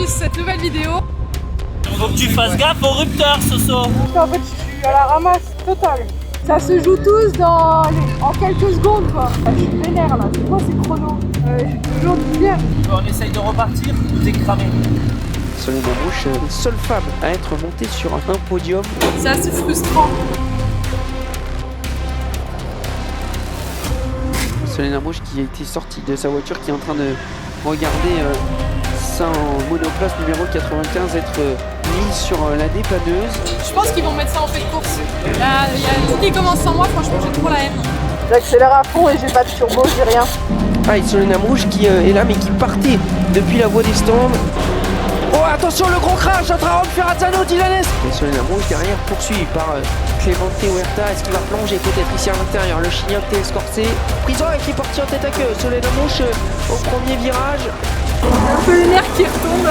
cette nouvelle vidéo. Faut que tu fasses gaffe aux rupteurs, Soso. En fait, je suis à la ramasse totale. Ça se joue tous en quelques secondes, quoi. Je suis vénère là. C'est quoi ces chronos? J'ai toujours dit bien. On essaye de repartir ou t'es cramé. Solène Amrouche, la seule femme à être montée sur un podium. C'est assez frustrant. Solène Amrouche qui a été sortie de sa voiture, qui est en train de regarder ça en monoplace numéro 95 être mise sur la dépanneuse. Je pense qu'ils vont mettre ça en fait de course. Il y a tout qui commence sans moi, franchement j'ai trop la haine. J'accélère à fond et j'ai pas de turbo, j'ai rien. Ah, et Solène Amrouche qui est là mais qui partait depuis la voie des stands. Oh attention, le gros crash entre Aaron Ferrazzano, Dylan. Et Solène Amrouche derrière poursuivi par Clemente Huerta. Est-ce qu'il va plonger peut-être ici à l'intérieur? Le Chilien Théo Scorsese. Prison qui est parti en tête à queue. Solène Amrouche au premier virage. Un peu les nerfs qui retombent.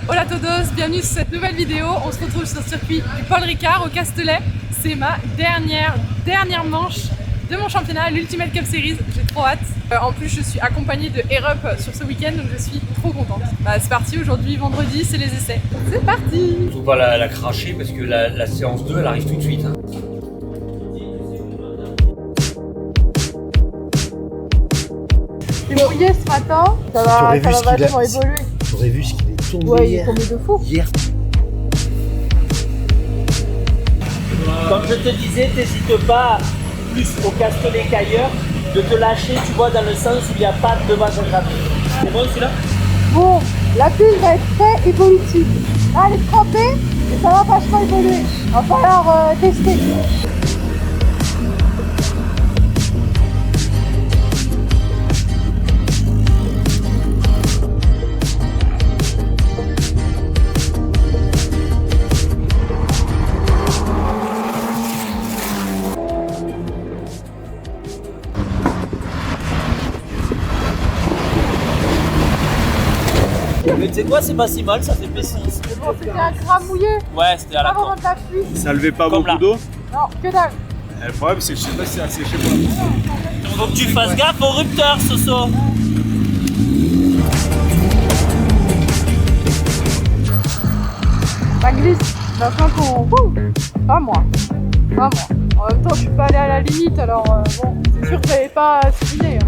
Hola todos, bienvenue sur cette nouvelle vidéo. On se retrouve sur le circuit du Paul Ricard au Castellet. C'est ma dernière manche de mon championnat, l'Ultimate Cup Series. J'ai trop hâte. En plus, je suis accompagnée de Air Up sur ce week-end, donc je suis trop contente. Bah, c'est parti, aujourd'hui, vendredi, c'est les essais. C'est parti! Faut pas la cracher parce que la séance 2 elle arrive tout de suite. Hein. J'ai mouillé ce matin, ça va vachement évoluer. T'aurais vu ce qu'il est tombé Ouais, hier. il est tombé de fou. Hier. Comme je te disais, t'hésites pas plus au Castellet qu'ailleurs de te lâcher, tu vois, dans le sens où il n'y a pas de dommage gratuit. C'est bon celui-là? Bon, la pile va être très évolutive. Là, elle est trempée et ça va vachement évoluer. Va falloir tester. Mais tu sais quoi, c'est pas si mal, ça fait P6. Bon, c'était un gramme mouillé. Ouais, c'était à la Pas vraiment con. de la pluie. Ça levait pas Comme beaucoup là. d'eau. Non, que dalle. Le problème c'est que je sais pas si c'est assez chez moi. Faut que tu fasses gaffe aux rupteurs, Soso. Ça glisse. Maintenant qu'on... Pas moi. Pas moi. En même temps, je suis pas allée à la limite, alors bon, c'est sûr que j'avais pas spinné.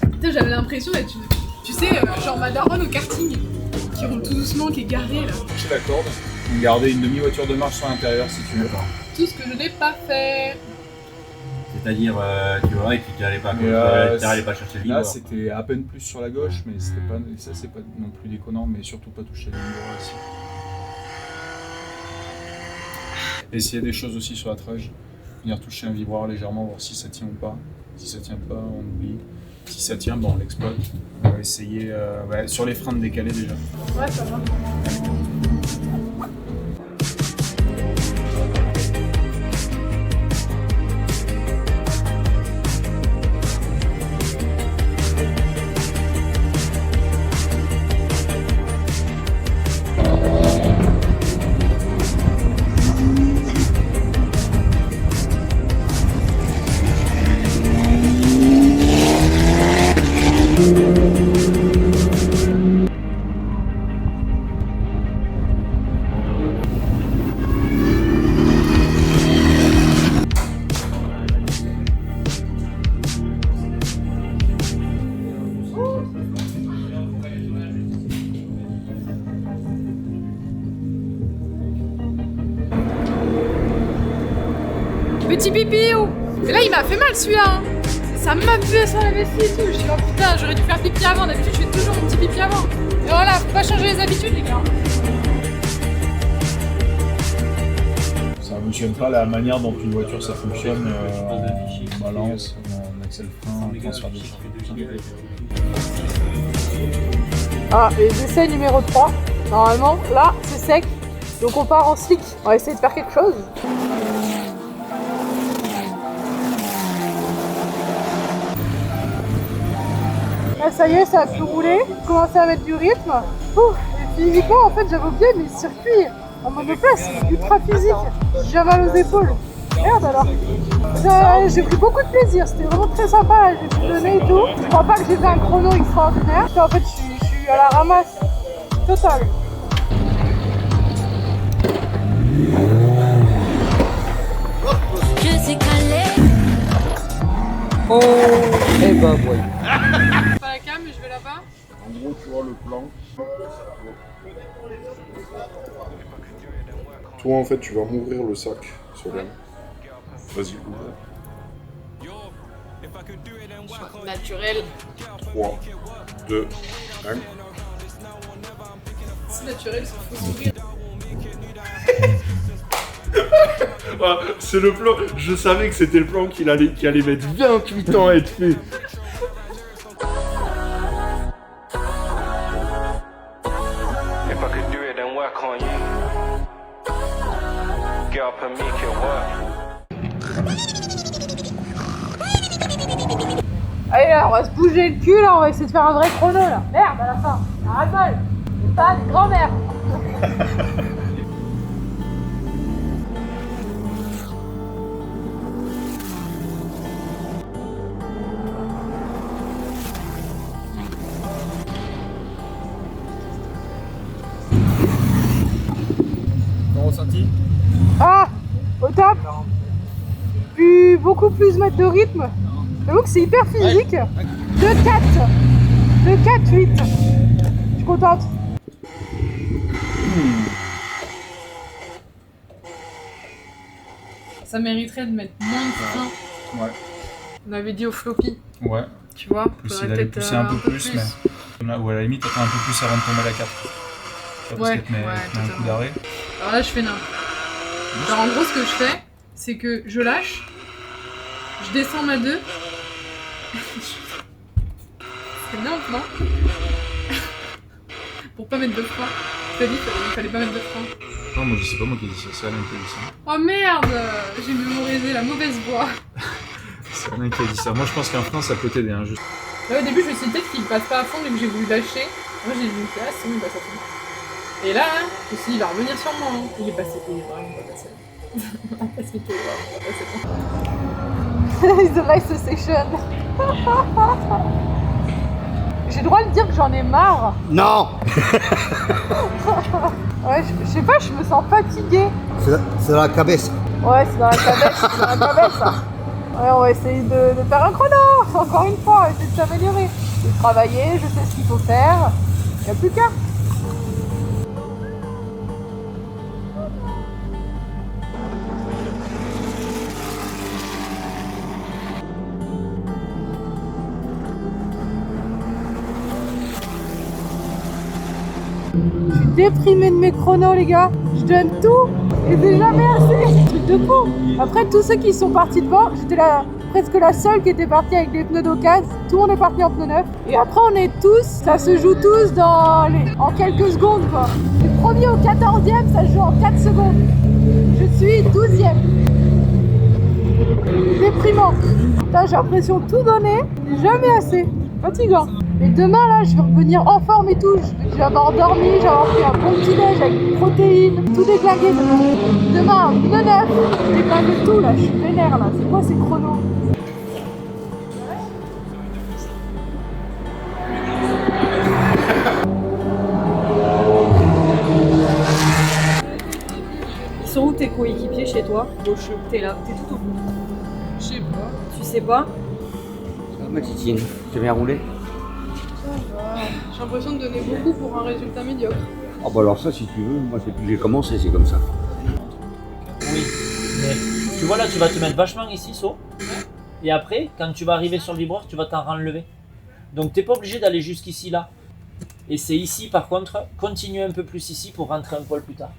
Putain, j'avais l'impression d'être une... Tu sais, genre ma daronne au karting, qui roule tout doucement, qui est garée là. Chercher la corde, garder une demi-voiture de marche sur l'intérieur si tu veux. Tout ce que je n'ai pas fait. C'est-à-dire, tu vois, et puis tu n'allais pas, pas chercher le Là livre. c'était à peine plus sur la gauche, mais c'était pas, ça c'est pas non plus déconnant, mais surtout pas toucher les numéros ici. Essayer des choses aussi sur la trage, venir toucher un vibreur légèrement, voir si ça tient ou pas. Si ça tient pas, on oublie. Si ça tient, bon, on l'exploite. On va essayer sur les freins de décaler déjà. Ouais, ça va. Petit pipi ou... Et là il m'a fait mal celui-là hein. Ça m'a bué sur la vessie et tout. Je dis oh putain j'aurais dû faire pipi avant. D'habitude je fais toujours mon petit pipi avant. Et voilà, faut pas changer les habitudes les gars. Ça ne fonctionne pas la manière dont une voiture ça fonctionne en balance, en accès frein, en transfert de charge. Ah, les essais numéro 3. Normalement, là, c'est sec. Donc on part en slick. On va essayer de faire quelque chose. Là, ça y est, ça a pu rouler. Commencer à mettre du rythme. Ouf. Et physiquement, en fait, j'avais oublié, mais le circuit en monoplace, c'est ultra physique. J'ai mal aux épaules. Merde alors. J'ai pris beaucoup de plaisir, c'était vraiment très sympa, j'ai pu donner et tout. Je crois pas que j'ai fait un chrono extraordinaire. En fait, je suis à la ramasse totale. Je suis calée. Oh, eh ben ouais. Pas la cam, mais je vais là-bas. En gros, tu vois le plan. Toi, en fait, tu vas m'ouvrir le sac, Solène. Vas-y, ouvre. Naturel. 3, 2, 1. C'est naturel, il faut s'ouvrir. Ah, c'est le plan. Je savais que c'était le plan qui allait mettre 28 ans à être fait. If I could do it, then work on you. Girl, per me can work. Allez là, on va se bouger le cul là, on va essayer de faire un vrai chrono là. Merde à la fin, arrête mal. C'est pas une grand-mère. Ton ressenti? Ah, au top. Beaucoup plus mettre de rythme. J'avoue que c'est hyper physique. 2-4. 2-4-8. Je suis contente. Ça mériterait de mettre moins de frein. Ouais. On avait dit au floppy, Ouais. tu vois. Possible d'aller pousser un peu plus, mais. Ou à la limite, attends un peu plus avant de tomber à la 4. Parce Ouais, qu'elle te met un coup totalement. d'arrêt. Alors là, je fais n'importe. Alors en gros, ce que je fais, c'est que je lâche, je descends ma 2. C'est bien, non? Pour pas mettre de frein. Je t'ai dit qu'il fallait pas mettre de frein. Non, moi je sais pas moi qui ai dit ça, c'est Alain qui a dit ça. Oh merde! J'ai mémorisé la mauvaise voix. C'est Alain qui a dit ça. Moi je pense qu'un frein ça peut t'aider. Hein, juste. Là au début, je me suis dit peut-être qu'il passe pas à fond, donc j'ai voulu lâcher. Moi j'ai vu que là, sinon il passe à fond. Et là, je me suis dit, il va revenir sur moi. Hein. Il est passé, il est vraiment pas passé. Parce qu'il est vraiment pas passé. It's the life station. J'ai le droit de dire que j'en ai marre. Non. Ouais, je sais pas, je me sens fatiguée. C'est la cabesse. Ouais, c'est dans la cabesse, c'est dans la cabesse. Ouais, on va essayer de faire un chrono. Encore une fois, on va essayer de s'améliorer. De travailler, je sais ce qu'il faut faire. Il n'y a plus qu'à. Je suis déprimée de mes chronos, les gars. Je donne tout et c'est jamais assez. Truc de fou. Après, tous ceux qui sont partis devant, j'étais presque la seule qui était partie avec des pneus d'occasion. Tout le monde est parti en pneus neufs. Et après, on est tous, ça se joue tous en quelques secondes, quoi. Du premier au 14e, ça se joue en 4 secondes. Je suis 12e. Déprimant. Putain, j'ai l'impression de tout donner, jamais assez. Fatigant. Mais demain, là, je vais revenir en forme et tout. Je vais avoir dormi, je vais avoir pris un bon petit déj avec des protéines, tout déglingué demain. Demain, un pneu neuf, je déglingue tout, là. Je suis vénère, là. C'est quoi ces chronos? Ils sont où tes coéquipiers chez toi? T'es là, t'es tout au bout. Je sais pas. Tu sais pas? Ma titine, t'as bien roulé? J'ai l'impression de donner beaucoup pour un résultat médiocre. Ah bah alors ça, si tu veux, moi depuis que j'ai commencé, c'est comme ça. Oui, mais tu vois là, tu vas te mettre vachement ici, So. Et après, quand tu vas arriver sur le vibreur, tu vas t'en renlever. Donc t'es pas obligé d'aller jusqu'ici là. Et c'est ici par contre, continue un peu plus ici pour rentrer un poil plus tard.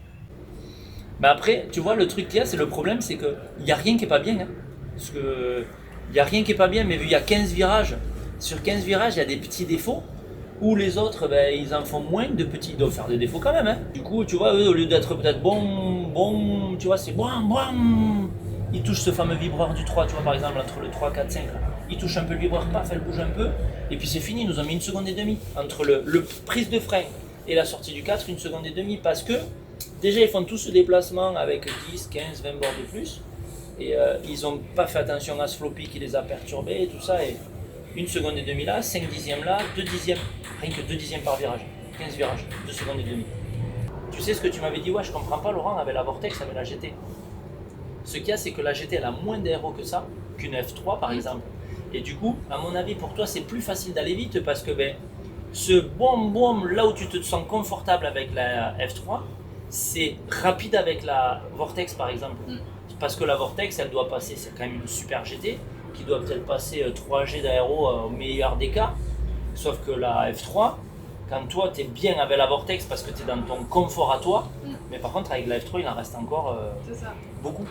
Mais après, tu vois, le truc qu'il y a, c'est le problème, c'est qu'il n'y a rien qui est pas bien. Hein. Parce que il n'y a rien qui est pas bien, mais vu qu'il y a 15 virages, sur 15 virages, il y a des petits défauts. Ou les autres, ben, ils en font moins de petits, ils doivent faire des défauts quand même. Hein. Du coup, tu vois, eux, au lieu d'être peut-être bon, tu vois, c'est bon. Ils touchent ce fameux vibreur du 3, tu vois, par exemple, entre le 3, 4, 5. Là. Ils touchent un peu le vibreur, paf, elle bouge un peu. Et puis c'est fini, ils nous ont mis 1 seconde et demie. Entre le prise de frein et la sortie du 4, 1 seconde et demie. Parce que, déjà, ils font tout ce déplacement avec 10, 15, 20 bords de plus. Et ils n'ont pas fait attention à ce floppy qui les a perturbés et tout ça. Et 1 seconde et demie là, 5 dixièmes là, 2 dixièmes. Rien que 2 dixièmes par virage. 15 virages, 2 secondes et demie. Tu sais ce que tu m'avais dit, ouais, je comprends pas Laurent, avec la Vortex, avec la GT. Ce qu'il y a, c'est que la GT, elle a moins d'aéro que ça, qu'une F3 par exemple. Et du coup, à mon avis, pour toi, c'est plus facile d'aller vite parce que ce boum, là où tu te sens confortable avec la F3, c'est rapide avec la Vortex par exemple. Parce que la Vortex, elle doit passer, c'est quand même une super GT, qui doit peut-être passer 3G d'aéro au meilleur des cas. Sauf que la F3, quand toi tu es bien avec la Vortex parce que tu es dans ton confort à toi, mais par contre avec la F3 il en reste encore beaucoup.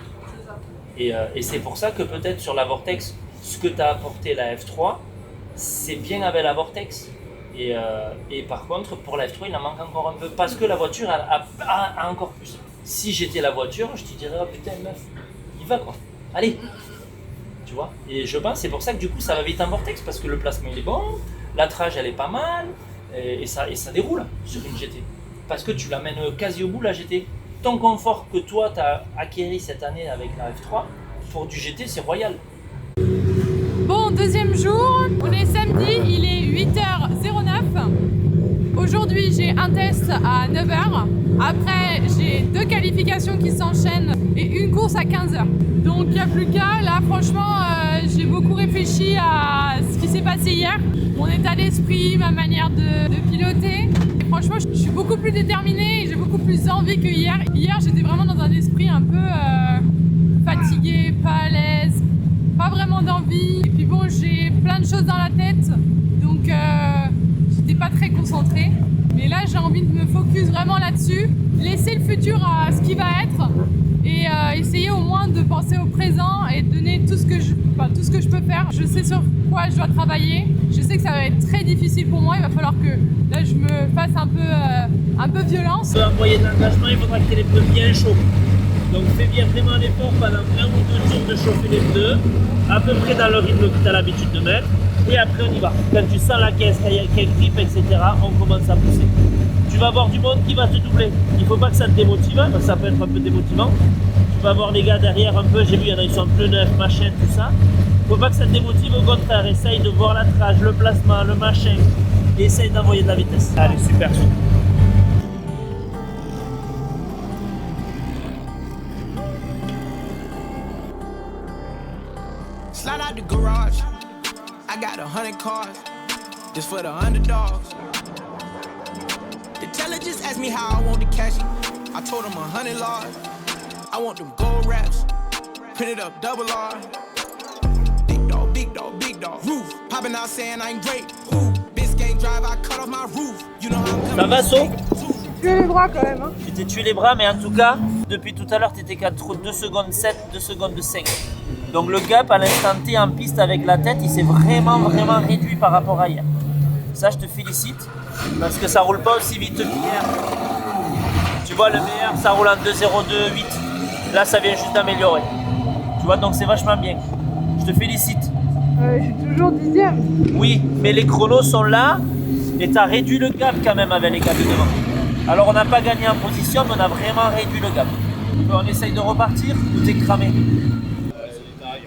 C'est ça. Et c'est pour ça que peut-être sur la Vortex, ce que t'as apporté la F3, c'est bien avec la Vortex. Et par contre pour la F3 il en manque encore un peu parce que la voiture a encore plus. Si j'étais la voiture, je te dirais oh putain meuf, il va quoi, allez. Tu vois, et je pense c'est pour ça que du coup ça va vite en Vortex parce que le placement il est bon, la trage elle est pas mal et ça déroule sur une GT parce que tu l'amènes quasi au bout la GT. Ton confort que toi tu as acquis cette année avec la F3 pour du GT c'est royal. Bon, deuxième jour, on est samedi, il est 8h09. Aujourd'hui j'ai un test à 9h. Après j'ai 2 qualifications qui s'enchaînent et une course à 15h. Donc il n'y a plus qu'à. Là franchement j'ai beaucoup réfléchi à ce qui s'est passé hier. Mon état d'esprit, ma manière de piloter. Et franchement je suis beaucoup plus déterminée et j'ai beaucoup plus envie que hier. Hier j'étais vraiment dans un esprit un peu fatigué, pas à l'aise, pas vraiment d'envie. Et puis bon j'ai plein de choses dans la tête. Donc j'étais pas très concentrée. Mais là j'ai envie de me focus vraiment là-dessus. Laisser le futur à ce qui va être. Et essayer au moins de penser au présent et de donner tout ce que je peux faire. Je sais sur quoi je dois travailler. Je sais que ça va être très difficile pour moi. Il va falloir que là je me fasse un peu violence. Pour envoyer de l'engagement, il faudra que tu aies les pneus bien chauds. Donc fais bien vraiment l'effort pendant 1 ou 2 tours de chauffer les pneus, à peu près dans le rythme que tu as l'habitude de mettre. Et après on y va. Quand tu sens la caisse, qu'elle grippe, etc., on commence à pousser. Tu vas avoir du monde qui va te doubler. Il ne faut pas que ça te démotive, parce que ça peut être un peu démotivant. Tu vas voir les gars derrière un peu, j'ai vu, il y en a qui sont en pneus neufs, machin, tout ça. Il ne faut pas que ça te démotive, au contraire. Essaye de voir la trage, le placement, le machin. Et essaye d'envoyer de la vitesse. Allez, super chaud. Slide out the garage. I got 100 cars. Just for the underdogs. The teller just asked me how I want the cash. I told him 100 large. I want them gold wraps. Printed up double R. Big dog, big dog, big dog. Roof. Popping out saying I ain't great. Who? Biscayne drive, I cut off my roof. You know how I'm coming. Ça va, So? Tu as les bras quand même. Hein. Tu t'es tué les bras, mais en tout cas, depuis tout à l'heure, tu étais qu'à 2 secondes 7, 2 secondes 5. Donc le gap à l'instant T en piste avec la tête, il s'est vraiment réduit par rapport à hier. Ça, je te félicite, parce que ça roule pas aussi vite qu'hier. Tu vois, le meilleur, ça roule en 2.02.8. Là, ça vient juste d'améliorer. Tu vois, donc c'est vachement bien. Je te félicite. Je suis toujours 10e. Oui, mais les chronos sont là, et tu as réduit le gap quand même avec les gars de devant. Alors, on n'a pas gagné en position, mais on a vraiment réduit le gap. On essaye de repartir ou t'es cramé?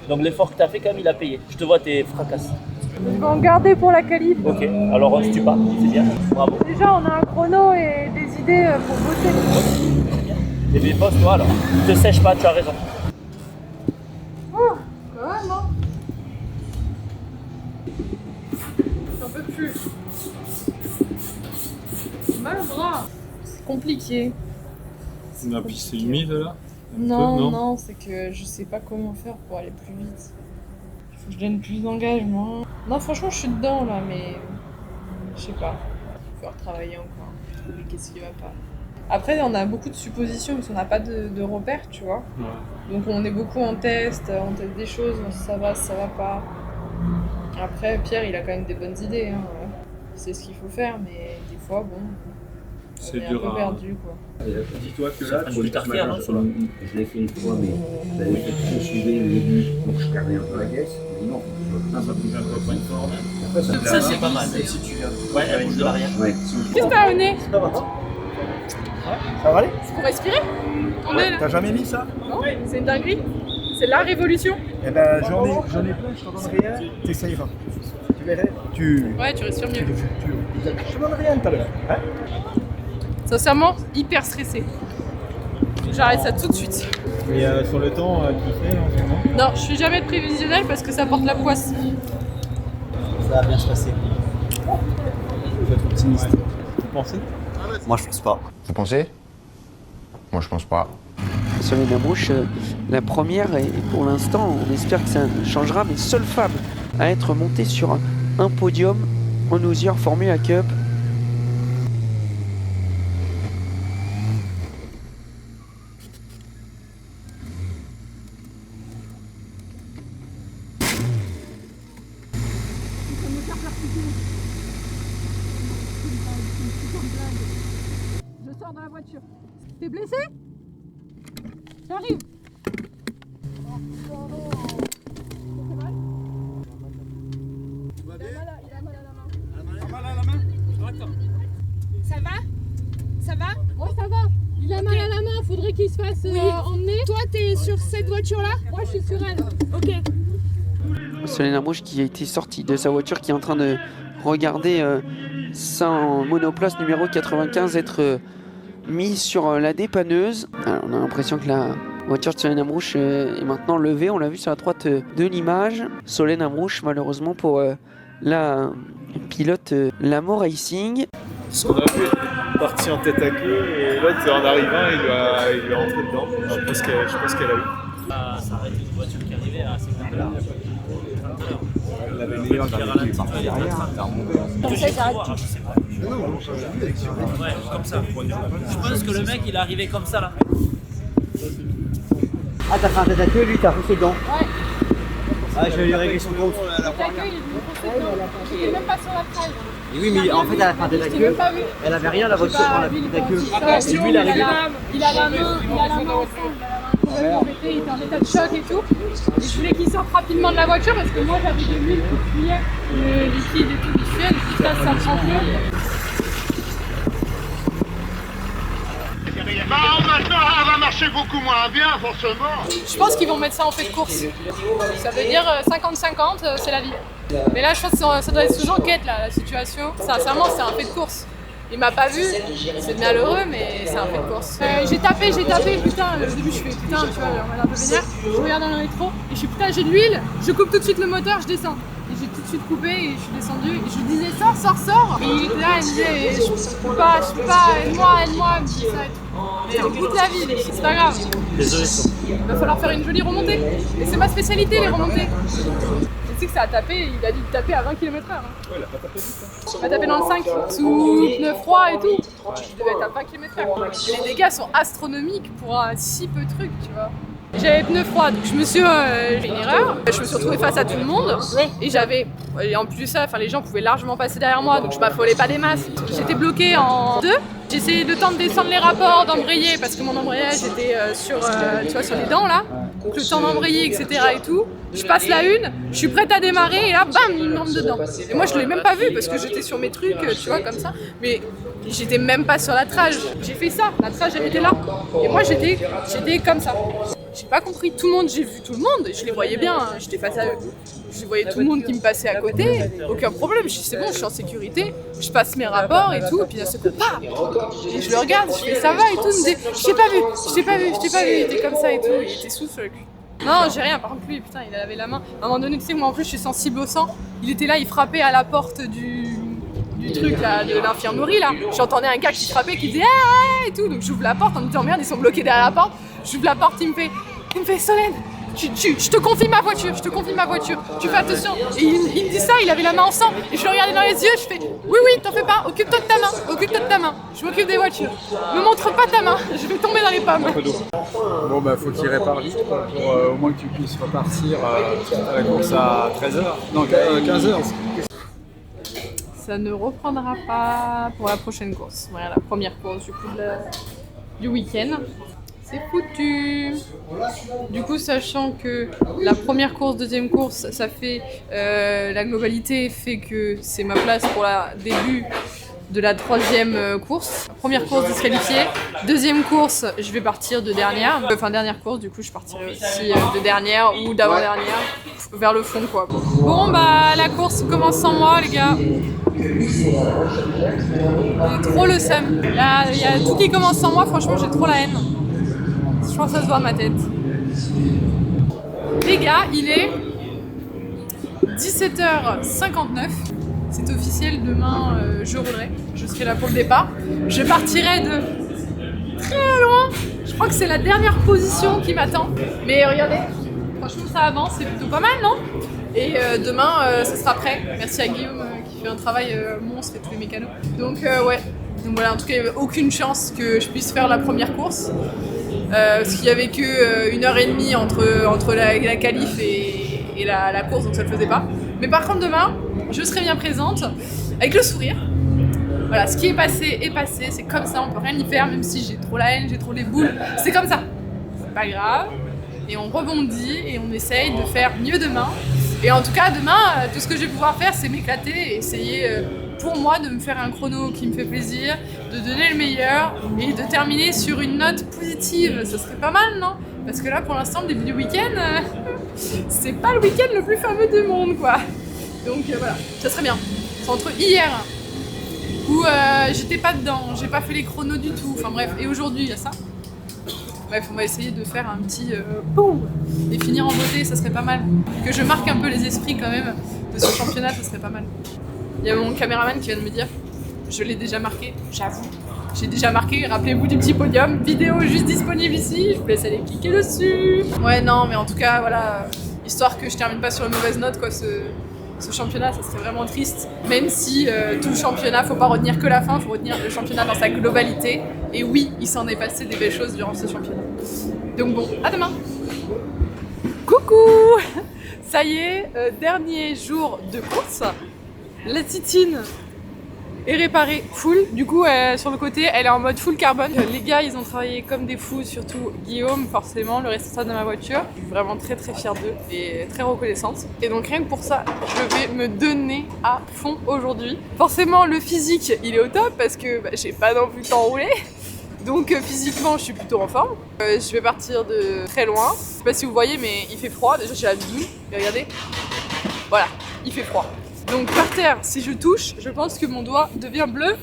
Donc l'effort que tu as fait quand même il a payé. Je te vois t'es fracassé. Je vais en garder pour la qualif. Ok, alors on se tue pas, c'est bien, bravo. Déjà on a un chrono et des idées pour bosser. Et bien bosse-toi alors, ne te sèche pas, tu as raison. Oh, quand même hein. J'en peux plus. J'ai mal au bras. C'est compliqué. La piste est humide là? Non, c'est que je sais pas comment faire pour aller plus vite. Il faut que je donne plus d'engagement. Non, franchement, je suis dedans là, mais je sais pas. Il faut retravailler encore, trouver qu'est-ce qui va pas. Après, on a beaucoup de suppositions parce qu'on n'a pas de repères, tu vois. Ouais. Donc, on est beaucoup en test, on teste des choses, ça va pas. Après, Pierre, il a quand même des bonnes idées. Hein. Il sait ce qu'il faut faire, mais des fois, bon. C'est un peu perdu quoi. Dis-toi que là, pour les carrières, je l'ai fait une fois, mais j'avais fait trop suivre au début, donc je perdais un peu la caisse. Mais non, ça bouge un peu point fort. Ça c'est pas mal. Si tu ouais, elle bouge de l'arrière. Ouais. Qu'est-ce que t'as au nez? Ça va aller? C'est pour respirer? Ouais. T'as jamais mis ça? Non, c'est une dinguerie. C'est la révolution. Eh ben j'en ai plein, je t'en donne rien, t'essayeras. Tu verrais, Ouais, tu respires mieux. Je te donne rien tout à l'heure. Hein? Sincèrement, hyper stressé. J'arrête ça tout de suite. Et sur le temps, tu fais en ce moment? Non, je suis jamais de prévisionnel parce que ça porte la poisse. Ça va bien se passer. Faut être optimiste. Vous pensez? Moi je pense pas. Vous pensez? Moi je pense pas. Solène Amrouche, la première, et pour l'instant, on espère que ça changera, mais seule femme à être montée sur un podium en Hoosier Formula Cup. Je sors de la voiture. T'es blessé? J'arrive. Ça va? Ça va? Ouais, ça va. Il a mal à la main, faudrait qu'il se fasse emmener. Toi, t'es sur cette voiture-là? Moi, je suis sur elle. Ok. Solène Amrouche qui a été sortie de sa voiture, qui est en train de regarder ça en monoplace numéro 95 être mis sur la dépanneuse. Alors, on a l'impression que la voiture de Solène Amrouche est maintenant levée. On l'a vu sur la droite de l'image. Solène Amrouche, malheureusement pour la pilote Lamo Racing. Ce qu'on a vu, parti en tête à queue et l'autre en arrivant il lui est rentré dedans. Je sais pas ce qu'elle a eu. Ça arrête une voiture qui arrivait à ces là. Elle avait meilleur qui est parti derrière. Comme ça, j'arrête tout. Je sais pas. Ouais, comme ça. Je pense que le mec il est arrivé comme ça là. Ah t'as fait un tête à queue, lui t'as poussé dedans. Ouais. Ah je vais lui régler son compte. L'accueil, il est venu foncer dedans. J'étais même pas sur la trail. Et oui mais en fait elle a fait un tête à queue. Elle avait rien la voiture quand elle a fait un tête à queue. Et lui il est arrivé. Il a la main il était en état de choc et tout. Et je voulais qu'il sorte rapidement de la voiture parce que moi j'avais de l'huile qui fuyait, le liquide et tout qui fuyait, donc ça prend plus. Maintenant, elle va marcher beaucoup moins bien, forcément. Je pense qu'ils vont mettre ça en fait de course. Ça veut dire 50-50, c'est la vie. Mais là, je pense que ça doit être sous enquête, là, la situation. Sincèrement, c'est un fait de course. Il m'a pas vu, c'est malheureux, mais c'est un fait de course. J'ai tapé, putain, au début je fais putain, tu vois, on va un peu vénère. Je regarde dans le rétro et je fais putain, j'ai de l'huile, je coupe tout de suite le moteur, je descends. Et j'ai tout de suite coupé et je suis descendue et je lui disais sors. Et il était là, il me disait je peux pas, aide-moi, il me dit ça et tout. C'est au bout de la vie, c'est pas grave. Désolé. Il va falloir faire une jolie remontée. Et c'est ma spécialité, les remontées. Tu sais que ça a tapé, il a dû taper à 20 km/h. Ouais, il a pas tapé vite. Il m'a tapé dans le 5, sous pneu froid et tout. Il devait être à 20 km/h. Les dégâts sont astronomiques pour un si peu de trucs, tu vois. J'avais pneu froid, donc je me suis fait une erreur. Je me suis retrouvée face à tout le monde. Et j'avais. Et en plus ça, les gens pouvaient largement passer derrière moi, donc je m'affolais pas des masses. J'étais bloquée en deux. J'essayais de temps de descendre les rapports, d'embrayer, parce que mon embrayage était sur les dents là. Donc le temps d'embrayer, etc. et tout. Je passe la une, je suis prête à démarrer et là, bam, il me rentre dedans. Et moi, je l'ai même pas vu parce que j'étais sur mes trucs, tu vois, comme ça. Mais j'étais même pas sur la trage. J'ai fait ça, la trage, elle était là. Et moi, j'étais comme ça. J'ai pas compris tout le monde, j'ai vu tout le monde, je les voyais bien, j'étais face à eux. Je voyais tout le monde qui me passait à côté, aucun problème, je dis c'est bon, je suis en sécurité, je passe mes rapports et tout, et puis d'un seul coup, pas. Et je le regarde, je fais ça va et tout, il me dit je t'ai pas vu, il était comme ça et tout, il était sous sur le cul. Non, j'ai rien, par contre lui, putain, il avait la main. À un moment donné, tu sais, moi en plus je suis sensible au sang, il était là, il frappait à la porte du truc là, de l'infirmerie là. J'entendais un gars qui frappait, qui disait ah et tout, donc j'ouvre la porte en me disant merde, ils sont bloqués derrière la porte. J'ouvre la porte, il me fait Solène, je te confie ma voiture, tu fais attention. Et il me dit ça, il avait la main en sang, et je le regardais dans les yeux, je fais oui, t'en fais pas, occupe-toi de ta main, je m'occupe des voitures. Me montre pas ta main, je vais tomber dans les pommes. Bon bah faut qu'il répare vite pour au moins que tu puisses repartir à la course à 13h, non 15h. Ça ne reprendra pas pour la prochaine course. Voilà, la première course du coup du week-end. C'est foutu. Du coup, sachant que la première course, deuxième course, ça fait la globalité fait que c'est ma place pour la début de la 3e course. Première course disqualifiée. Deuxième course, je vais partir de dernière. Enfin, dernière course, du coup, je partirai aussi de dernière ou d'avant-dernière. Vers le fond, quoi. Bon, bah, la course commence sans moi, les gars. J'ai trop le seum. Il y a tout qui commence sans moi, franchement, j'ai trop la haine. Je pense que ça se voit à ma tête. Les gars, il est 17h59. C'est officiel, demain je roulerai. Je serai là pour le départ. Je partirai de très loin. Je crois que c'est la dernière position qui m'attend. Mais regardez, franchement ça avance, c'est plutôt pas mal, non? Et demain ça sera prêt. Merci à Guillaume qui fait un travail monstre et tous les mécanos. Donc ouais, donc voilà, en tout cas il n'y avait aucune chance que je puisse faire la première course. Parce qu'il n'y avait que 1h30 entre la qualif et la course, donc ça ne le faisait pas. Mais par contre demain, je serai bien présente, avec le sourire. Voilà, ce qui est passé, c'est comme ça, on peut rien y faire, même si j'ai trop la haine, j'ai trop les boules, c'est comme ça. C'est pas grave, et on rebondit, et on essaye de faire mieux demain. Et en tout cas, demain, tout ce que je vais pouvoir faire, c'est m'éclater et essayer, pour moi, de me faire un chrono qui me fait plaisir, de donner le meilleur, et de terminer sur une note positive. Ça serait pas mal, non? Parce que là, pour l'instant, le début du week-end, c'est pas le week-end le plus fameux du monde, quoi. Donc voilà, ça serait bien. C'est entre hier, où j'étais pas dedans, j'ai pas fait les chronos du tout, enfin bref, et aujourd'hui, il y a ça. Bref, on va essayer de faire un petit boum et finir en beauté, ça serait pas mal. Que je marque un peu les esprits quand même de ce championnat, ça serait pas mal. Il y a mon caméraman qui vient de me dire, je l'ai déjà marqué, j'avoue. J'ai déjà marqué, rappelez-vous du petit podium, vidéo juste disponible ici, je vous laisse aller cliquer dessus. Ouais, non, mais en tout cas, voilà, histoire que je termine pas sur une mauvaise note, quoi, ce championnat, ça serait vraiment triste. Même si tout le championnat, faut pas retenir que la fin, faut retenir le championnat dans sa globalité. Et oui, il s'en est passé des belles choses durant ce championnat. Donc bon, à demain. Coucou. Ça y est, dernier jour de course. La Titine est réparée full. Du coup, sur le côté, elle est en mode full carbone. Les gars, ils ont travaillé comme des fous, surtout Guillaume, forcément, le responsable de ma voiture. Je suis vraiment très très fière d'eux et très reconnaissante. Et donc rien que pour ça, je vais me donner à fond aujourd'hui. Forcément, le physique, il est au top parce que j'ai pas non plus le temps roulé. Donc physiquement, je suis plutôt en forme. Je vais partir de très loin. Je sais pas si vous voyez, mais il fait froid. Déjà, j'ai la doudoune. Et regardez, voilà, il fait froid. Donc par terre, si je touche, je pense que mon doigt devient bleu.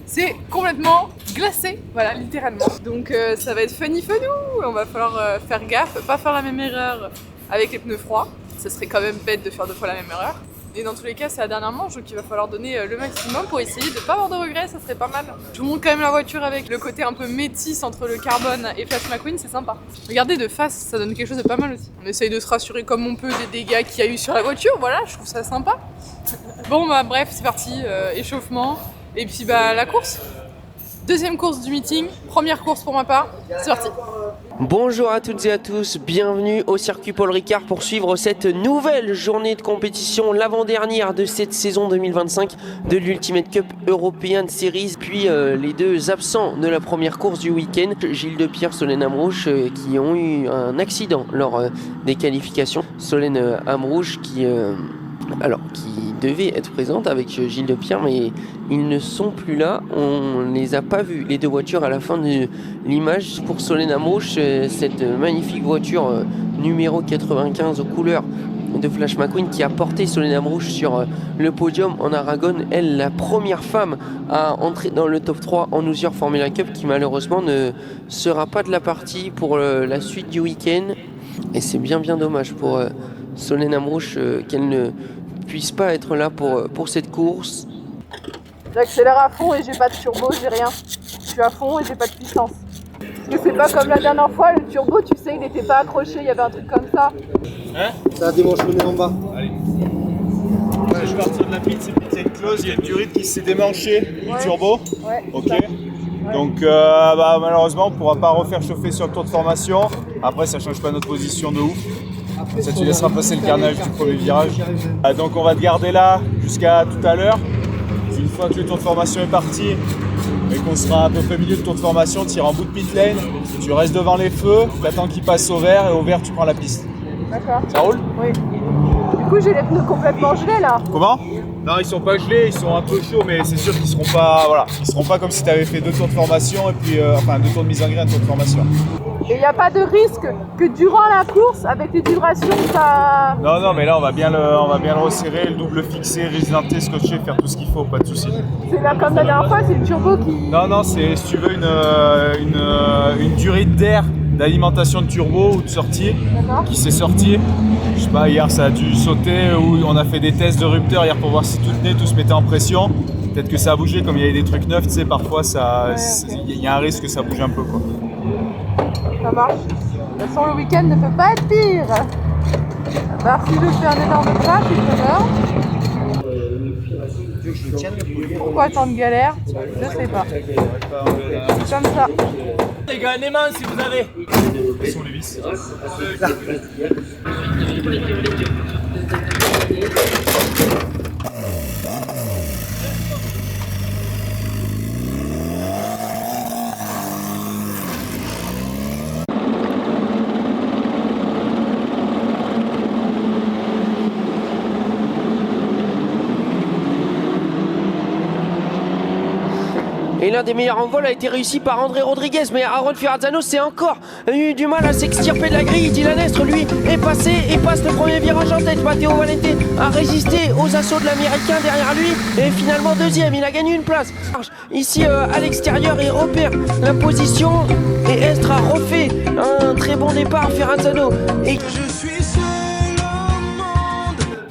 C'est complètement glacé, voilà, littéralement. Donc ça va être funny funou. On va falloir faire gaffe, pas faire la même erreur avec les pneus froids. Ça serait quand même bête de faire 2 fois la même erreur. Et dans tous les cas, c'est la dernière manche, donc il va falloir donner le maximum pour essayer de ne pas avoir de regrets, ça serait pas mal. Je vous montre quand même la voiture avec le côté un peu métis entre le carbone et Flash McQueen, c'est sympa. Regardez de face, ça donne quelque chose de pas mal aussi. On essaye de se rassurer comme on peut des dégâts qu'il y a eu sur la voiture, voilà, je trouve ça sympa. Bon bah bref, c'est parti, échauffement, et puis bah la course. Deuxième course du meeting, première course pour ma part, c'est parti. Bonjour à toutes et à tous, bienvenue au circuit Paul Ricard pour suivre cette nouvelle journée de compétition, l'avant-dernière de cette saison 2025 de l'Ultimate Cup European Series. Puis les deux absents de la première course du week-end, Gilles Depierre, Solène Amrouche, qui ont eu un accident lors des qualifications. Solène Amrouche qui devait être présente avec Gilles Depierre, mais ils ne sont plus là. On ne les a pas vus, les deux voitures, à la fin de l'image. Pour Solène Amrouche, cette magnifique voiture numéro 95 aux couleurs de Flash McQueen qui a porté Solène Amrouche sur le podium en Aragon. Elle, la première femme à entrer dans le top 3 en Hoosier Formula Cup, qui malheureusement ne sera pas de la partie pour la suite du week-end. Et c'est bien dommage pour Solène Amrouche qu'elle ne puisse pas être là pour cette course. J'accélère à fond et j'ai pas de turbo, j'ai rien. Je suis à fond et j'ai pas de puissance. Parce que c'est pas comme la dernière fois, le turbo, tu sais, il était pas accroché, il y avait un truc comme ça. Hein? Ça démange le nez en bas. Allez. Ouais, je vais partir de la piste, c'est petite close, il y a une durite qui s'est démanchée du turbo. Ouais. Ok. Ouais. Donc malheureusement, on ne pourra pas refaire chauffer sur le tour de formation. Après, ça change pas notre position de ouf. Ça tu laissera passer le carnage du premier virage. Donc on va te garder là jusqu'à tout à l'heure. Une fois que le tour de formation est parti et qu'on sera à peu près milieu de tour de formation, tu iras en bout de pit lane, tu restes devant les feux, tu attends qu'ils passent au vert et au vert tu prends la piste. D'accord. Ça roule? Oui. coup, j'ai les pneus complètement gelés là. Comment? Non, ils sont pas gelés, ils sont un peu chauds, mais c'est sûr qu'ils seront pas, voilà, ils seront pas comme si tu avais fait 2 tours de formation et puis, enfin 2 tours de mise en grille, un tour de formation. Et il n'y a pas de risque que durant la course, avec les vibrations, ça... Non, mais là on va bien le resserrer, le double fixer, résidenté, scotché, faire tout ce qu'il faut, pas de soucis. C'est là comme la dernière fois, c'est le turbo qui... Non, c'est si tu veux une durée d'air d'alimentation de turbo ou de sortie qui s'est sortie. Je sais pas, hier ça a dû sauter ou on a fait des tests de rupteur hier pour voir si tout tenait, tout se mettait en pression. Peut-être que ça a bougé, comme il y avait des trucs neufs, tu sais, parfois il y a un risque que ça bouge un peu quoi. Ça marche. De toute façon, le week-end ne peut pas être pire. À part si je fais un énorme crash, il se meurt. Pourquoi tant de galères? Je sais pas. C'est comme ça. Les gars, les mains si vous avez. Où sont les vis? Et l'un des meilleurs envols a été réussi par André Rodriguez, mais Aaron Ferrazzano s'est encore eu du mal à s'extirper de la grille. Dylan Estre, lui, est passé et passe le premier virage en tête. Matteo Valente a résisté aux assauts de l'Américain derrière lui et finalement deuxième, il a gagné une place. Ici à l'extérieur, il repère la position et Estre a refait un très bon départ. Ferrazzano et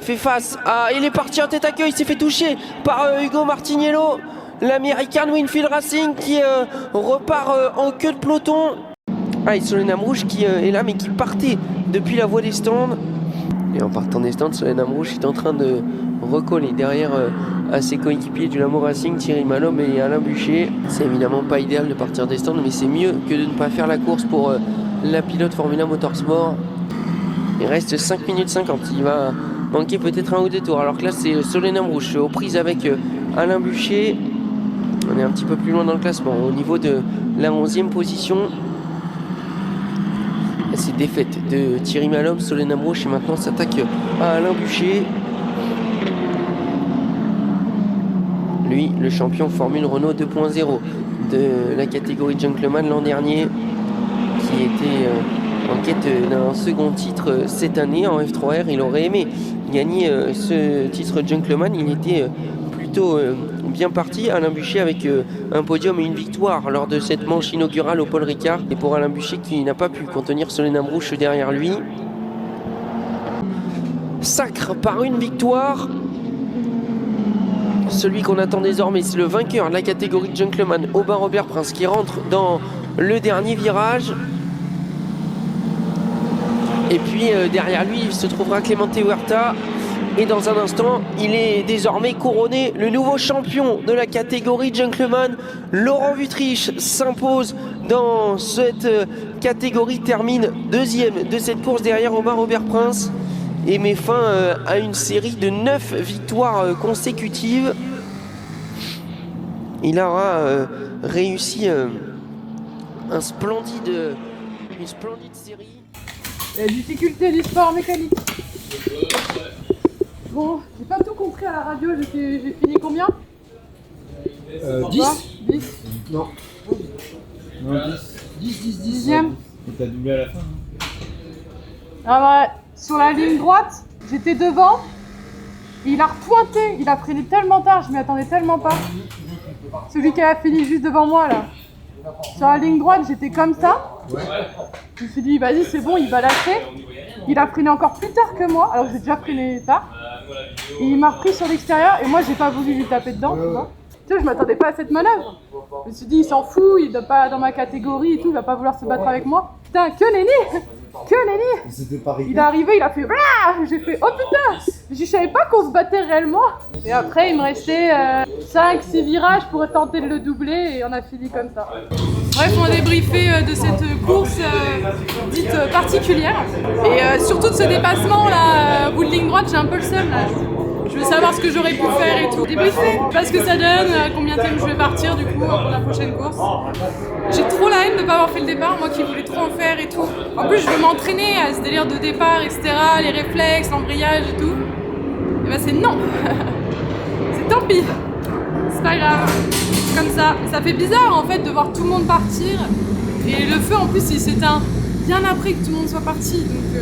fait face à... Il est parti en tête à queue, il s'est fait toucher par Hugo Martiniello. L'Américain Winfield Racing qui repart en queue de peloton. Et Solenam Rouge qui est là mais qui partait depuis la voie des stands. Et en partant des stands, Solenam Rouge est en train de recoller derrière à ses coéquipiers du Lamo Racing, Thierry Malhomme et Alain Bucher. C'est évidemment pas idéal de partir des stands, mais c'est mieux que de ne pas faire la course pour la pilote Formula Motorsport. Il reste 5 minutes 50, il va manquer peut-être 1 ou 2 tours. Alors que là c'est Solenam Rouge aux prises avec Alain Bucher. On est un petit peu plus loin dans le classement, au niveau de la 11e position. C'est défaite de Thierry Malhomme, Solenam Rouge et maintenant s'attaque à Alain Bucher. Lui, le champion Formule Renault 2.0 de la catégorie Gentleman l'an dernier, qui était en quête d'un second titre cette année en F3R. Il aurait aimé gagner ce titre Gentleman, il était plutôt bien parti. Alain Bucher avec un podium et une victoire lors de cette manche inaugurale au Paul Ricard. Et pour Alain Bucher qui n'a pas pu contenir Solenam Rouge derrière lui. Sacre par une victoire. Celui qu'on attend désormais, c'est le vainqueur de la catégorie Gentleman, Aubin Robert Prince, qui rentre dans le dernier virage. Et puis derrière lui, il se trouvera Clemente Huerta. Et dans un instant, il est désormais couronné le nouveau champion de la catégorie Gentleman. Laurent Vutriche s'impose dans cette catégorie, termine deuxième de cette course derrière Aubin Robert Prince et met fin à une série de 9 victoires consécutives. Il aura réussi une splendide série. La difficulté du sport mécanique. Bon, j'ai pas tout compris à la radio, j'ai fini combien 10 10 Non. Non, 10. 10e. Et t'as doublé à la fin. Ah ouais, sur la ligne droite, j'étais devant, et il a repointé, il a freiné tellement tard, je m'y attendais tellement pas. Celui qui a fini juste devant moi là. Sur la ligne droite, j'étais comme ça. Je me suis dit, vas-y, c'est bon, il va lâcher. Il a freiné encore plus tard que moi, alors que j'ai déjà freiné tard. Et il m'a repris sur l'extérieur et moi j'ai pas voulu lui taper dedans, tu vois. Tu sais, je m'attendais pas à cette manœuvre. Je me suis dit, il s'en fout, il est pas dans ma catégorie et tout, il va pas vouloir se battre avec moi. Putain, que nenni. Il est arrivé, il a fait Blah. J'ai fait oh putain. Je savais pas qu'on se battait réellement. Et après il me restait 5-6 virages pour tenter de le doubler et on a fini comme ça. Bref, on a débriefé de cette course dite particulière. Et surtout de ce dépassement là, bout de ligne droite, j'ai un peu le seum là. Je veux savoir ce que j'aurais pu faire et tout. Débriefer, pas ce que ça donne, combien de temps je vais partir du coup pour la prochaine course. J'ai trop la haine de ne pas avoir fait le départ, moi qui voulais trop en faire et tout. En plus, je veux m'entraîner à ce délire de départ, etc., les réflexes, l'embrayage et tout. bah c'est non. C'est tant pis. C'est pas grave. C'est comme ça. Ça fait bizarre en fait de voir tout le monde partir. Et le feu en plus il s'éteint bien après que tout le monde soit parti. Donc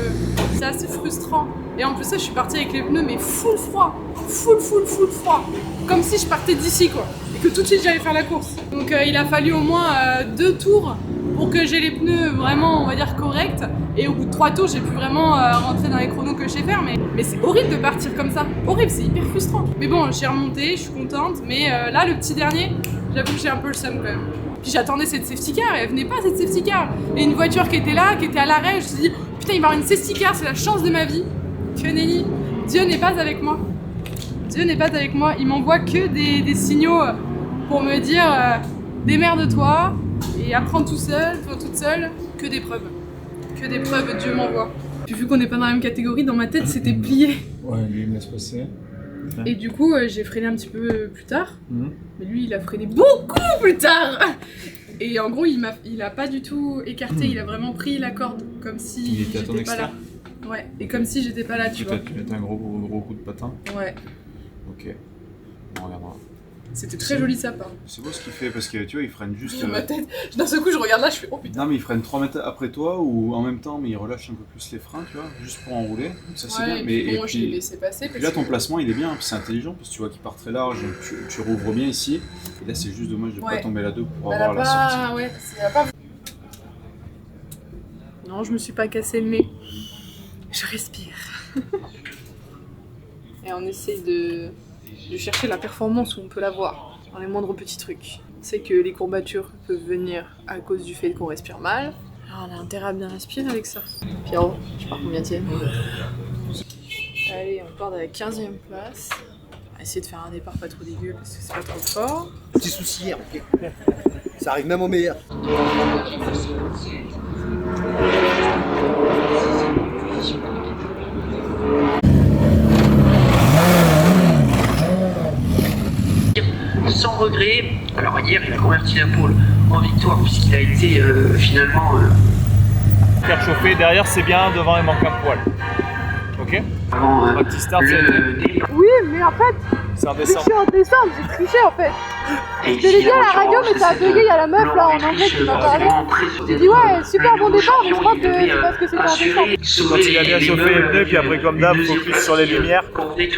c'est assez frustrant. Et en plus ça je suis partie avec les pneus mais full froid. Full froid. Comme si je partais d'ici quoi. Et que tout de suite j'allais faire la course. Donc il a fallu au moins 2 tours pour que j'ai les pneus vraiment, on va dire, corrects. Et au bout de 3 tours, j'ai pu vraiment rentrer dans les chronos que je sais faire. Mais c'est horrible de partir comme ça. Horrible, c'est hyper frustrant. Mais bon, j'ai remonté, je suis contente. Mais là, le petit dernier, j'avoue que j'ai un peu le seum quand même. Puis j'attendais cette safety car et elle venait pas cette safety car. Et une voiture qui était là, qui était à l'arrêt, je me suis dit, putain, il va y avoir une safety car, c'est la chance de ma vie. Que nenni, Dieu n'est pas avec moi. Dieu n'est pas avec moi. Il m'envoie que des signaux pour me dire, démerde-toi. Et apprends tout seul, toi toute seule, que des preuves. Que des preuves, Dieu m'envoie. Puis vu qu'on n'est pas dans la même catégorie, dans ma tête c'était plié. Ouais, lui il me laisse passer. Et du coup, j'ai freiné un petit peu plus tard. Mais lui, il a freiné beaucoup plus tard. Et en gros, il a pas du tout écarté, il a vraiment pris la corde, comme si j'étais pas là. Ouais, et comme si j'étais pas là, tu vois. Tu mettais un gros coup de patin. Ouais. Ok. On regardera. C'était très joli de sa part. C'est beau ce qu'il fait parce que tu vois, il freine juste. Dans ma tête, d'un seul coup, je regarde là, je fais oh putain. Non, mais il freine 3 mètres après toi ou en même temps, mais il relâche un peu plus les freins, tu vois, juste pour enrouler. Ça c'est bien. Mais bon, je l'ai laissé passer. Puis là, ton placement il est bien, c'est intelligent parce que tu vois qu'il part très large, donc tu rouvres bien ici. Et là, c'est juste dommage de ne pas tomber là-dedans pour avoir la sortie. Ouais, c'est pas. Non, je me suis pas cassé le nez. Je respire. Et on essaie de chercher la performance où on peut l'avoir, dans les moindres petits trucs. C'est que les courbatures peuvent venir à cause du fait qu'on respire mal. Alors on a intérêt à bien respirer avec ça. Pierrot, je pars combien tiens? Allez, on part de la 15e place. On va essayer de faire un départ pas trop dégueu parce que c'est pas trop fort. Petit souci, ok. Ça arrive même au meilleur. Sans regret, alors hier il a converti la pole en victoire puisqu'il a été finalement... Faire chauffer, derrière c'est bien, devant il manque un poil. Ok. Un petit start, Oui, mais en fait, c'est en je suis en descente, j'ai triché en fait. Je te l'ai dit à la radio, mais ça a bugué, il y a la meuf là en anglais qui m'a parlé. J'ai dit ouais, super bon départ, mais je crois que c'est parce que c'était en descente. Quand il a bien chauffé les pneus, puis après comme d'hab, focus sur les lumières. Et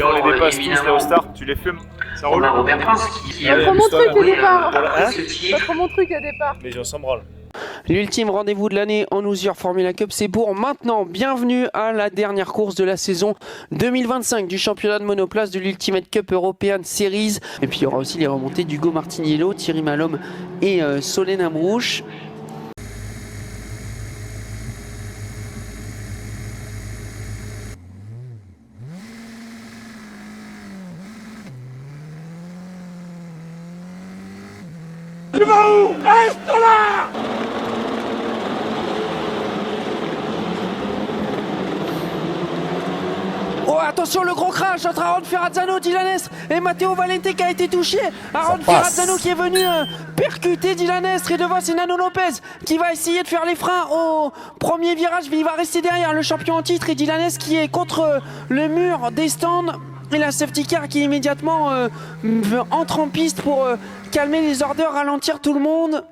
on les dépasse tous là au start, tu les fumes. Ça roule. Pas trop mon truc au départ. Pas trop mon truc au départ. Mais on s'en branle. L'ultime rendez-vous de l'année en Hoosier Formula Cup, c'est pour maintenant. Bienvenue à la dernière course de la saison 2025 du championnat de monoplace de l'Ultimate Cup European Series. Et puis il y aura aussi les remontées d'Hugo Martiniello, Thierry Malhomme et Solène Amrouche. Tu vas où? Reste là! Oh attention, le gros crash entre Aaron Ferrazzano, Dylan Estre et Matteo Valente qui a été touché. Aaron Ferrazzano qui est venu percuter Dylan Estre et devant c'est Nano Lopez qui va essayer de faire les freins au premier virage, mais il va rester derrière le champion en titre et Dylan Estre qui est contre le mur des stands. Et la safety car qui immédiatement entre en piste pour calmer les orders, ralentir tout le monde.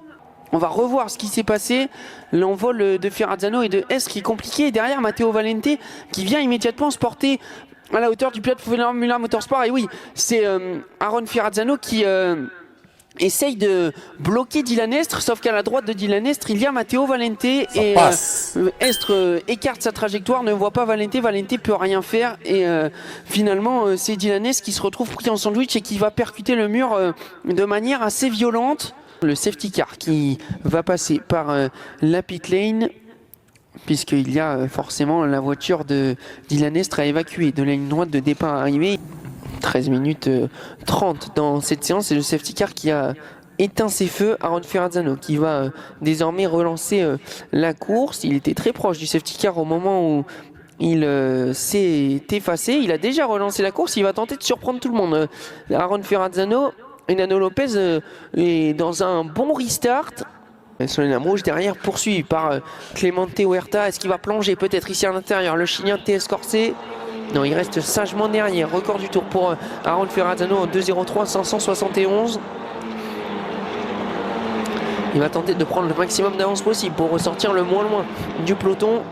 On va revoir ce qui s'est passé. L'envol de Ferrazzano et de Estre qui est compliqué. Et derrière, Matteo Valente qui vient immédiatement se porter à la hauteur du pilote Formula Motorsport. Et oui, c'est Aaron Ferrazzano qui essaye de bloquer Dylan Estre. Sauf qu'à la droite de Dylan Estre, il y a Matteo Valente. Et Estre écarte sa trajectoire, ne voit pas Valente. Valente peut rien faire. Et finalement, c'est Dylan Estre qui se retrouve pris en sandwich et qui va percuter le mur de manière assez violente. Le safety car qui va passer par la pit lane puisqu'il y a forcément la voiture de Dylan Estre à évacuer de la ligne droite de départ arrivée. 13 minutes 30 dans cette séance et le safety car qui a éteint ses feux. Aaron Ferrazzano qui va désormais relancer la course. Il était très proche du safety car au moment où il s'est effacé. Il a déjà relancé la course. Il va tenter de surprendre tout le monde. Aaron Ferrazzano et Nano Lopez est dans un bon restart. Solène Amrouche derrière poursuivi par Clemente Huerta. Est-ce qu'il va plonger peut-être ici à l'intérieur? Le Chilien TS Corset Non, il reste sagement derrière. Record du tour pour Aaron Ferrazzano en 2.03 571. Il va tenter de prendre le maximum d'avance possible pour ressortir le moins loin du peloton.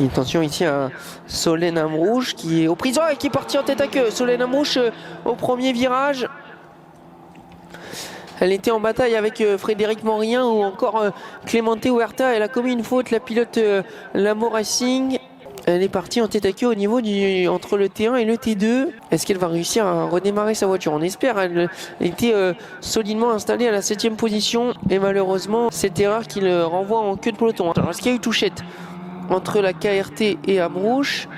Attention ici à Solène Amrouche qui est aux prises et qui est parti en tête à queue. Solène Amrouche au premier virage. Elle était en bataille avec Frédéric Morien ou encore Clémente Huerta. Elle a commis une faute, la pilote Lamo Racing. Elle est partie en tête à queue au niveau entre le T1 et le T2. Est-ce qu'elle va réussir à redémarrer sa voiture? On espère. Elle était solidement installée à la 7e position. Et malheureusement, cette erreur qui le renvoie en queue de peloton. Alors, est-ce qu'il y a eu touchette entre la KRT et Amrouche?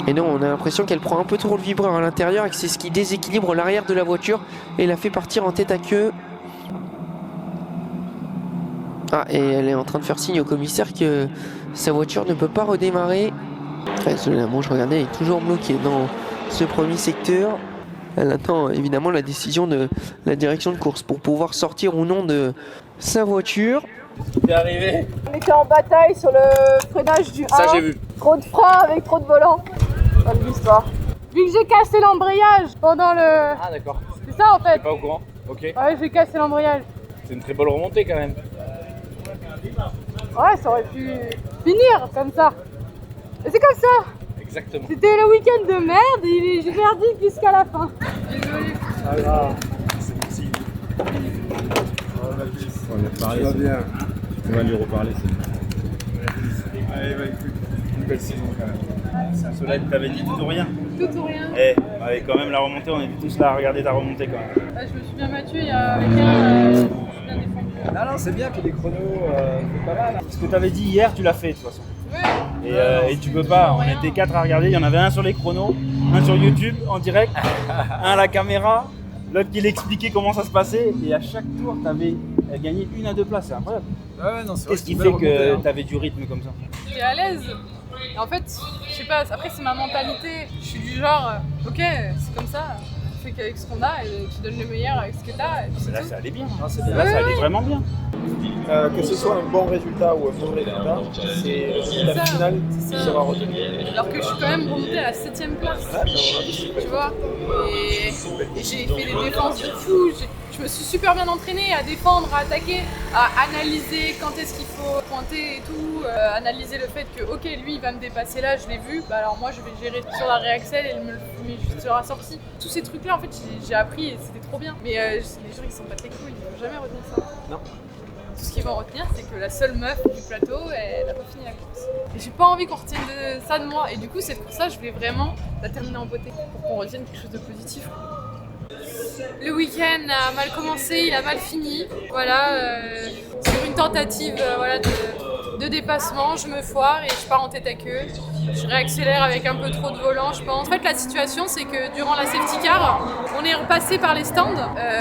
Et non, on a l'impression qu'elle prend un peu trop le vibreur à l'intérieur et que c'est ce qui déséquilibre l'arrière de la voiture et la fait partir en tête à queue. Ah, et elle est en train de faire signe au commissaire que sa voiture ne peut pas redémarrer. Solène Amrouche, regardez, elle est toujours bloquée dans ce premier secteur. Elle attend évidemment la décision de la direction de course pour pouvoir sortir ou non de sa voiture. T'es arrivé? On était en bataille sur le freinage du 1. Ça j'ai vu. Trop de frein avec trop de volant. Pas de l'histoire. Vu que j'ai cassé l'embrayage pendant le... Ah d'accord. C'est ça en fait. T'es pas au courant? Ok. Ouais, j'ai cassé l'embrayage. C'est une très belle remontée quand même. Ouais, ça aurait pu finir comme ça. Et c'est comme ça. Exactement. C'était le week-end de merde et j'ai merdique jusqu'à la fin. Désolé. Ah grave. C'est possible. On va reparler. Ça va bien. On va lui reparler. Allez, bah écoute, une belle saison quand même. Solène, t'avais dit tout ou rien? Tout ou rien. Eh, allez, quand même la remontée, on est tous là à regarder ta remontée quand même. Je me suis bien battu avec un. Je me suis bien défendu. Non, c'est bien, puis les chronos, c'est pas mal. Ce que t'avais dit hier, tu l'as fait de toute façon. Ouais. Et tu peux pas, on était 4 à regarder, il y en avait un sur les chronos, un sur YouTube en direct, un à la caméra, l'autre qui l'expliquait comment ça se passait, et à chaque tour, t'avais gagné 1 à 2 places, c'est incroyable. Ouais, non, c'est Qu'est-ce qui fait que t'avais du rythme comme ça? J'étais à l'aise. En fait, je sais pas, après c'est ma mentalité. Je suis du genre, ok, c'est comme ça, tu fais qu'avec ce qu'on a et tu donnes le meilleur avec ce que t'as. Et puis c'est Là, tout. ça allait bien. Ouais, Là, ça allait ouais. vraiment bien. Que ce soit un bon résultat ou un mauvais résultat, c'est la finale qui sera retenue. Alors que je suis quand même remontée à la 7ème place. Tu vois. Et j'ai fait des défenses de fou. Je me suis super bien entraînée à défendre, à attaquer, à analyser quand est-ce qu'il faut pointer et tout, analyser le fait que ok lui il va me dépasser là, je l'ai vu, bah alors moi je vais gérer sur la réaxel et il me sera sorti. Tous ces trucs là en fait j'ai appris et c'était trop bien. Mais les gens ils s'en battent les couilles, ils vont jamais retenir ça. Non. Tout ce qu'ils vont retenir c'est que la seule meuf du plateau elle a pas fini la course. Et j'ai pas envie qu'on retienne ça de moi et du coup c'est pour ça que je voulais vraiment la terminer en beauté pour qu'on retienne quelque chose de positif. Le week-end a mal commencé, il a mal fini. Voilà, sur une tentative voilà, de dépassement, je me foire et je pars en tête à queue. Je réaccélère avec un peu trop de volant, je pense. En fait, la situation, c'est que durant la safety car, on est repassé par les stands,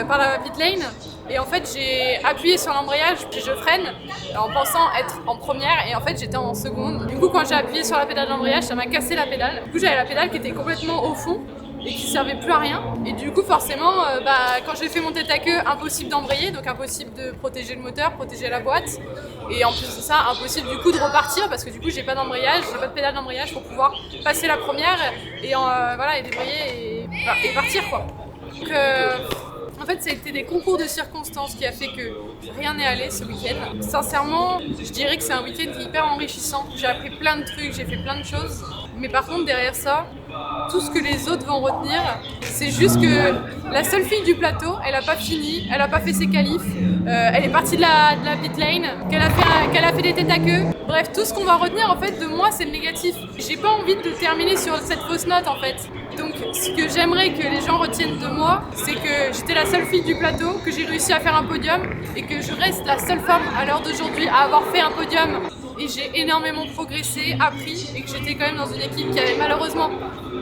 par la pit lane. Et en fait, j'ai appuyé sur l'embrayage, puis je freine en pensant être en première. Et en fait, j'étais en seconde. Du coup, quand j'ai appuyé sur la pédale de l'embrayage, ça m'a cassé la pédale. Du coup, j'avais la pédale qui était complètement au fond et qui servait plus à rien. Et du coup, forcément, quand j'ai fait mon tête à queue, impossible d'embrayer, donc impossible de protéger le moteur, protéger la boîte. Et en plus de ça, impossible du coup de repartir parce que du coup, j'ai pas d'embrayage, j'ai pas de pédale d'embrayage pour pouvoir passer la première et voilà, et débrayer et partir quoi. Donc, en fait, ça a été des concours de circonstances qui a fait que rien n'est allé ce week-end. Sincèrement, je dirais que c'est un week-end qui est hyper enrichissant. J'ai appris plein de trucs, j'ai fait plein de choses. Mais par contre, derrière ça, tout ce que les autres vont retenir, c'est juste que la seule fille du plateau, elle a pas fini, elle a pas fait ses qualifs, elle est partie de la pit lane, qu'elle a fait des têtes à queue. Bref, tout ce qu'on va retenir en fait de moi, c'est le négatif. J'ai pas envie de terminer sur cette fausse note en fait. Donc, ce que j'aimerais que les gens retiennent de moi, c'est que j'étais la seule fille du plateau, que j'ai réussi à faire un podium et que je reste la seule femme à l'heure d'aujourd'hui à avoir fait un podium. Et j'ai énormément progressé, appris, et que j'étais quand même dans une équipe qui avait malheureusement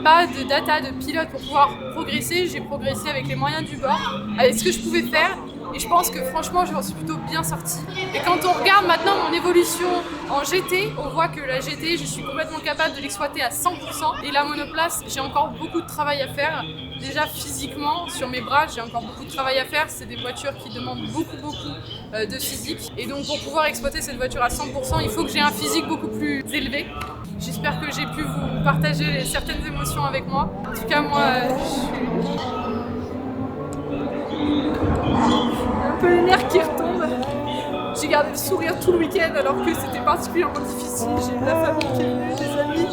pas de data de pilote pour pouvoir progresser. J'ai progressé avec les moyens du bord, avec ce que je pouvais faire, Et je pense que franchement, je m'en suis plutôt bien sortie. Et quand on regarde maintenant mon évolution en GT, on voit que la GT, je suis complètement capable de l'exploiter à 100%. Et la monoplace, j'ai encore beaucoup de travail à faire. Déjà physiquement, sur mes bras, j'ai encore beaucoup de travail à faire. C'est des voitures qui demandent beaucoup de physique. Et donc pour pouvoir exploiter cette voiture à 100%, il faut que j'ai un physique beaucoup plus élevé. J'espère que j'ai pu vous partager certaines émotions avec moi. En tout cas, moi, un peu les nerfs qui retombent. J'ai gardé le sourire tout le week-end alors que c'était particulièrement difficile. J'ai de la famille qui est venue, des amis.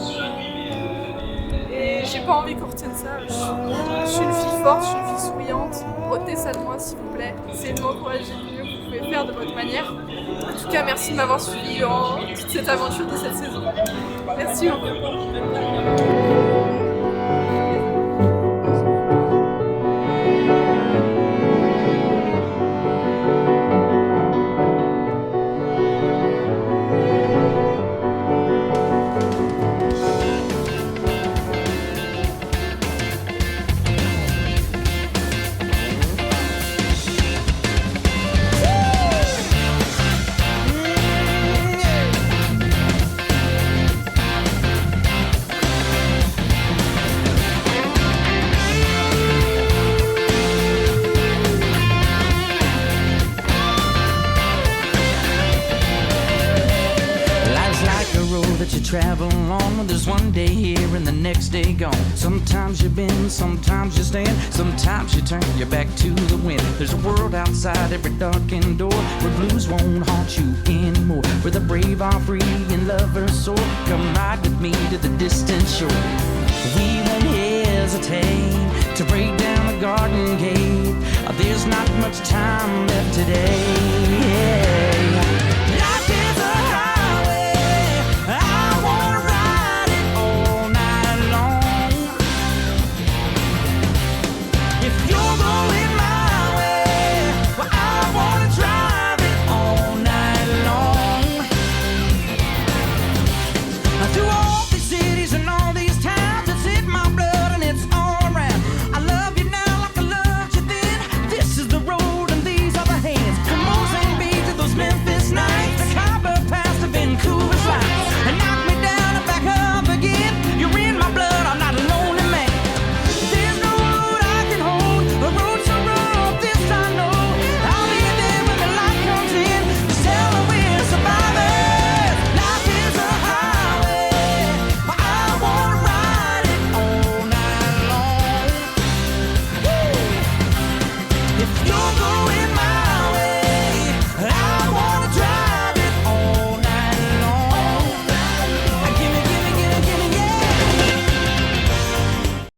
Et j'ai pas envie qu'on retienne ça. Je suis une fille forte, je suis une fille souriante. Retenez ça de moi s'il vous plaît. C'est de m'encourager le mieux que vous pouvez faire de votre manière. En tout cas, merci de m'avoir suivi dans toute cette aventure de cette saison. Merci beaucoup. Travel on, there's one day here and the next day gone. Sometimes you bend, sometimes you stand, sometimes you turn your back to the wind. There's a world outside every darkened door where blues won't haunt you anymore, where the brave are free and lovers soar. Come ride with me to the distant shore. We won't hesitate to break down the garden gate. There's not much time left today. Yeah.